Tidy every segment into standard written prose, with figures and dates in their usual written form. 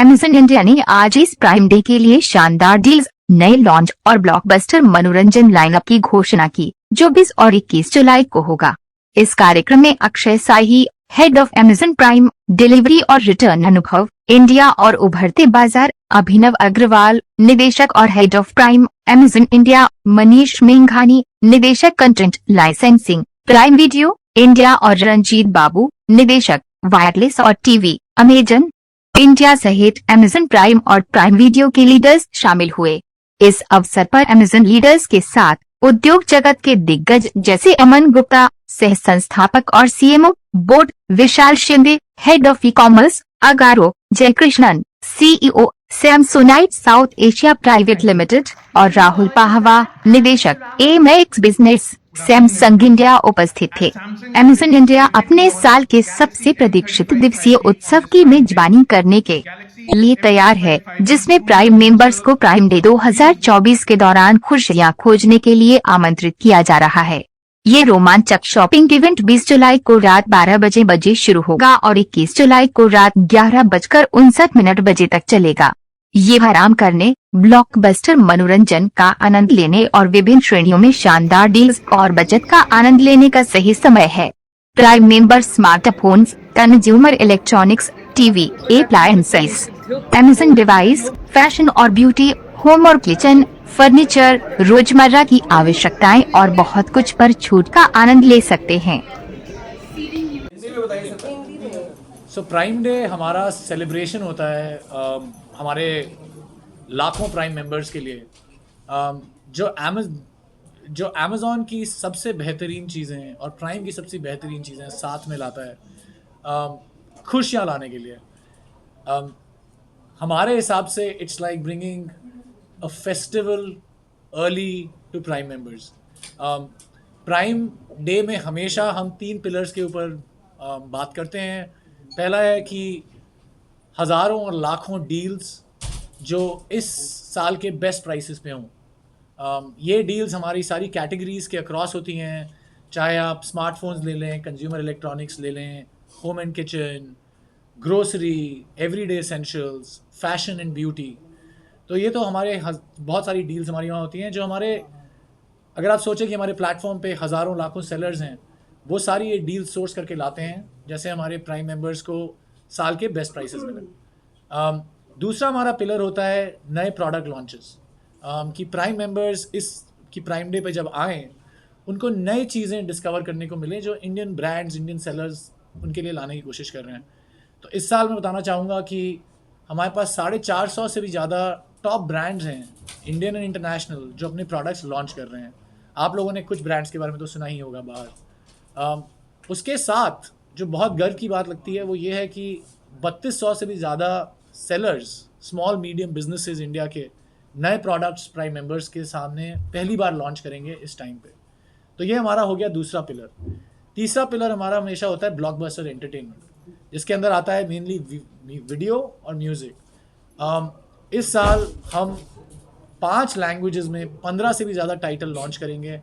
Amazon India ने आज इस प्राइम डे के लिए शानदार डील्स, नए लॉन्च और ब्लॉकबस्टर मनोरंजन लाइनअप की घोषणा की, जो 20 और 21 जुलाई को होगा। इस कार्यक्रम में Akshay Sahi, head of Amazon prime delivery और रिटर्न अनुभव इंडिया और उभरते बाजार, अभिनव अग्रवाल, निदेशक और head of prime Amazon India, Manish मेंघानी, निदेशक content licensing prime video India और रंजीत बाबू, निदेशक वायरलेस और टीवी अमेजन इंडिया सहित Amazon प्राइम और प्राइम वीडियो के लीडर्स शामिल हुए। इस अवसर पर Amazon लीडर्स के साथ उद्योग जगत के दिग्गज जैसे अमन गुप्ता, सह संस्थापक और CMO board, Vishal Shinde, head of e commerce, Agaro Jayakrishnan, CEO Samsonite south Asia private limited और राहुल पाहवा, निदेशक एमएक्स बिजनेस सैमसंग इंडिया उपस्थित थे। Amazon इंडिया अपने साल के सबसे प्रतीक्षित दिवसीय उत्सव की मेजबानी करने के लिए तैयार है, जिसमें प्राइम मेंबर्स को प्राइम डे 2024 के दौरान खुशियां खोजने के लिए आमंत्रित किया जा रहा है। ये रोमांचक शॉपिंग इवेंट 20 जुलाई को रात 12 बजे शुरू होगा और 21 जुलाई को रात 11:59 बजे तक चलेगा। ये आराम करने, ब्लॉकबस्टर मनोरंजन का आनंद लेने और विभिन्न श्रेणियों में शानदार डील्स और बचत का आनंद लेने का सही समय है। Prime member smartphones, consumer electronics, TV, appliances, Amazon device, fashion और ब्यूटी, होम और किचन, फर्नीचर, रोजमर्रा की आवश्यकताएं और बहुत कुछ पर छूट का आनंद ले सकते हैं। प्राइम डे हमारा सेलिब्रेशन होता है हमारे लाखों प्राइम मेंबर्स के लिए, जो अमेज़ॉन की सबसे बेहतरीन चीज़ें और प्राइम की सबसे बेहतरीन चीज़ें साथ में लाता है खुशियाँ लाने के लिए। हमारे हिसाब से it's like bringing a festival early to prime members. Prime day में हमेशा हम 3 पिलर्स के ऊपर बात करते हैं। पहला है कि हज़ारों और लाखों डील्स जो इस साल के बेस्ट प्राइसेस पे हों। ये डील्स हमारी सारी कैटेगरीज़ के अक्रॉस होती हैं, चाहे आप स्मार्टफोन्स ले लें, कंज्यूमर इलेक्ट्रॉनिक्स ले लें, home and kitchen, grocery, everyday essentials, fashion and beauty. तो ये तो हमारे बहुत सारी डील्स हमारी वहाँ होती हैं जो हमारे, अगर आप सोचें कि हमारे प्लेटफॉर्म पे हज़ारों लाखों सेलर्स हैं, वो सारी ये डील सोर्स करके लाते हैं जैसे हमारे प्राइम मेंबर्स को साल के बेस्ट प्राइसेस मिले। दूसरा हमारा पिलर होता है नए प्रोडक्ट लॉन्चेस, कि प्राइम मेंबर्स इस की प्राइम डे पे जब आएँ उनको नई चीज़ें डिस्कवर करने को मिले जो इंडियन ब्रांड्स, इंडियन सेलर्स उनके लिए लाने की कोशिश कर रहे हैं। तो इस साल मैं बताना चाहूँगा कि हमारे पास 450 से भी ज़्यादा टॉप ब्रांड्स हैं, इंडियन एंड इंटरनेशनल, जो अपने प्रोडक्ट्स लॉन्च कर रहे हैं। आप लोगों ने कुछ ब्रांड्स के बारे में तो सुना ही होगा बाहर। उसके साथ जो बहुत गर्व की बात लगती है वो ये है कि 3200 से भी ज़्यादा sellers, small medium businesses India के नए प्रोडक्ट्स प्राइम मेंबर्स के सामने पहली बार लॉन्च करेंगे इस टाइम पे। तो ये हमारा हो गया दूसरा पिलर। तीसरा पिलर हमारा हमेशा होता है ब्लॉकबस्टर एंटरटेनमेंट, जिसके अंदर आता है मेनली वीडियो और म्यूज़िक। इस साल हम 5 लैंग्वेजेस में 15 से भी ज़्यादा टाइटल लॉन्च करेंगे।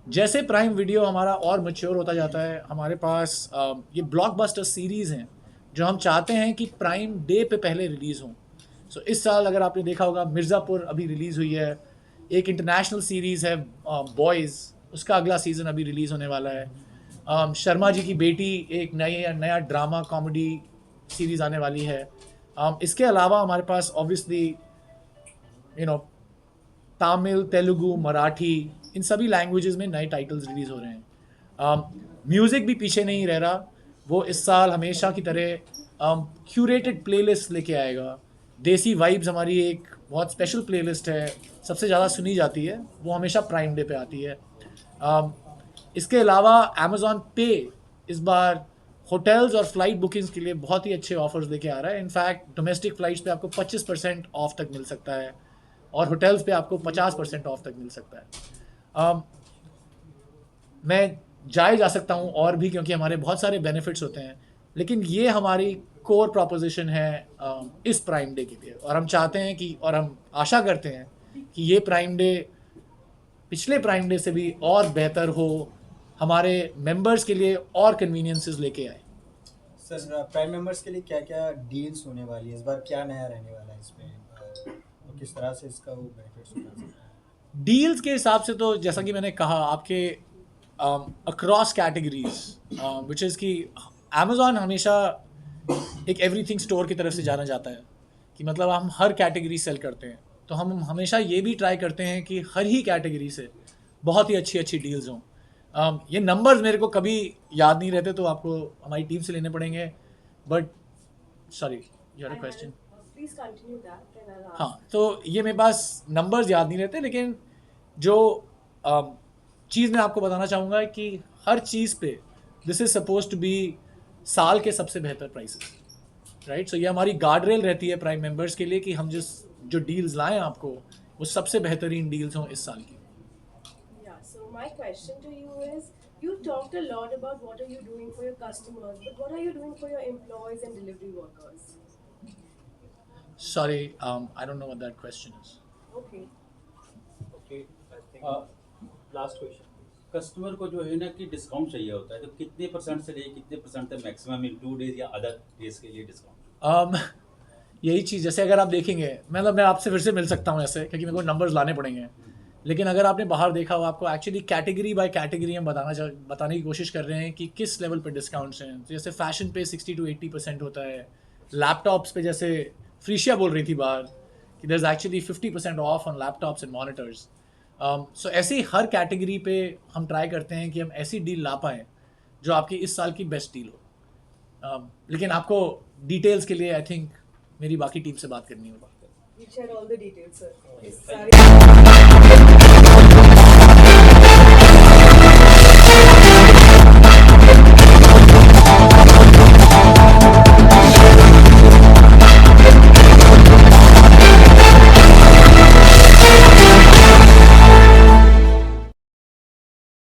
जैसे प्राइम वीडियो हमारा और मैच्योर होता जाता है, हमारे पास ये ब्लॉकबस्टर सीरीज़ हैं जो हम चाहते हैं कि प्राइम डे पे पहले रिलीज़ हों। सो इस साल अगर आपने देखा होगा, मिर्ज़ापुर अभी रिलीज़ हुई है, एक इंटरनेशनल सीरीज़ है बॉयज़, उसका अगला सीज़न अभी रिलीज़ होने वाला है। शर्मा जी की बेटी एक नया ड्रामा कॉमेडी सीरीज़ आने वाली है। इसके अलावा हमारे पास ऑब्वियसली तमिल, तेलुगु, मराठी, इन सभी लैंग्वेजेस में नए टाइटल्स रिलीज़ हो रहे हैं। म्यूज़िक भी पीछे नहीं रह रहा, वो इस साल हमेशा की तरह क्यूरेटेड प्लेलिस्ट लेके आएगा। देसी वाइब्स हमारी एक बहुत स्पेशल प्लेलिस्ट है, सबसे ज़्यादा सुनी जाती है, वो हमेशा प्राइम डे पे आती है। इसके अलावा अमेज़ॉन पे इस बार होटल्स और फ्लाइट बुकिंग्स के लिए बहुत ही अच्छे ऑफर्स लेके आ रहा है। इनफैक्ट डोमेस्टिक फ़्लाइट्स पे आपको 25% ऑफ तक मिल सकता है और होटल्स पे आपको 50% ऑफ तक मिल सकता है। मैं जा सकता हूँ और भी, क्योंकि हमारे बहुत सारे बेनिफिट्स होते हैं, लेकिन ये हमारी कोर प्रोपोजिशन है इस प्राइम डे के लिए। और हम चाहते हैं कि, और हम आशा करते हैं कि ये प्राइम डे पिछले प्राइम डे से भी और बेहतर हो, हमारे मेंबर्स के लिए और कन्वीनियंसेस लेके आए। सर प्राइम मेंबर्स के लिए क्या क्या डील्स होने वाली है इस बार, क्या नया रहने वाला है इसमें, और किस तरह से इसका वो बेनिफिट्स उठा सकते हैं? डील्स के हिसाब से तो जैसा कि मैंने कहा आपके अक्रॉस कैटेगरीज विच इज़ कि अमेज़ॉन हमेशा एक एवरीथिंग स्टोर की तरफ से जाना जाता है कि मतलब हम हर कैटेगरी सेल करते हैं, तो हम हमेशा ये भी ट्राई करते हैं कि हर ही कैटेगरी से बहुत ही अच्छी अच्छी डील्स हों। ये नंबर्स मेरे को कभी याद नहीं रहते, तो आपको हमारी टीम से लेने पड़ेंगे, but sorry your question. Please continue that, then I'll ask. हाँ, तो ये मेरे पास नंबर्स याद नहीं रहते, लेकिन जो चीज़ मैं आपको बताना चाहूँगा कि हर चीज़ पे this is suppose to be साल के सबसे बेहतर प्राइसेस, राइट। सो ये हमारी गार्ड रेल रहती है प्राइम मेंबर्स के लिए कि हम जो डील्स लाएं आपको वो सबसे बेहतरीन डील्स हों इस साल की। Yeah, so my question to you is, you talked a lot about what are you doing for your customers, but what are you doing for your employees and delivery workers? Sorry, I don't know what that question is. Okay. Okay, last question. Customer को जो है ना कि discount चाहिए होता है, तो कितने परसेंट से लेके कितने परसेंट तक मैक्सिमम इन 2 डेज या अदर डेज के लिए डिस्काउंट? यही चीज़, जैसे अगर आप देखेंगे, मतलब मैं आपसे फिर से मिल सकता हूँ ऐसे, क्योंकि मेरे को नंबर्स लाने पड़ेंगे, लेकिन अगर आपने बाहर देखा हो, आपको एक्चुअली कैटेगरी बाय कैटेगरी हम बताने की कोशिश कर रहे हैं कि किस लेवल पे डिस्काउंट्स हैं। तो जैसे फैशन पे 60 to 80% होता है, लैपटॉप्स पे जैसे फ्रीशिया बोल रही थी बाहर कि there is actually 50% off on laptops and monitors. So ऐसे ही हर कैटेगरी पे हम ट्राई करते हैं कि हम ऐसी डील ला पाएँ जो आपकी इस साल की बेस्ट डील हो। लेकिन आपको डिटेल्स के लिए आई थिंक मेरी बाकी टीम से बात करनी होगी। You shared all the details, sir. Sorry.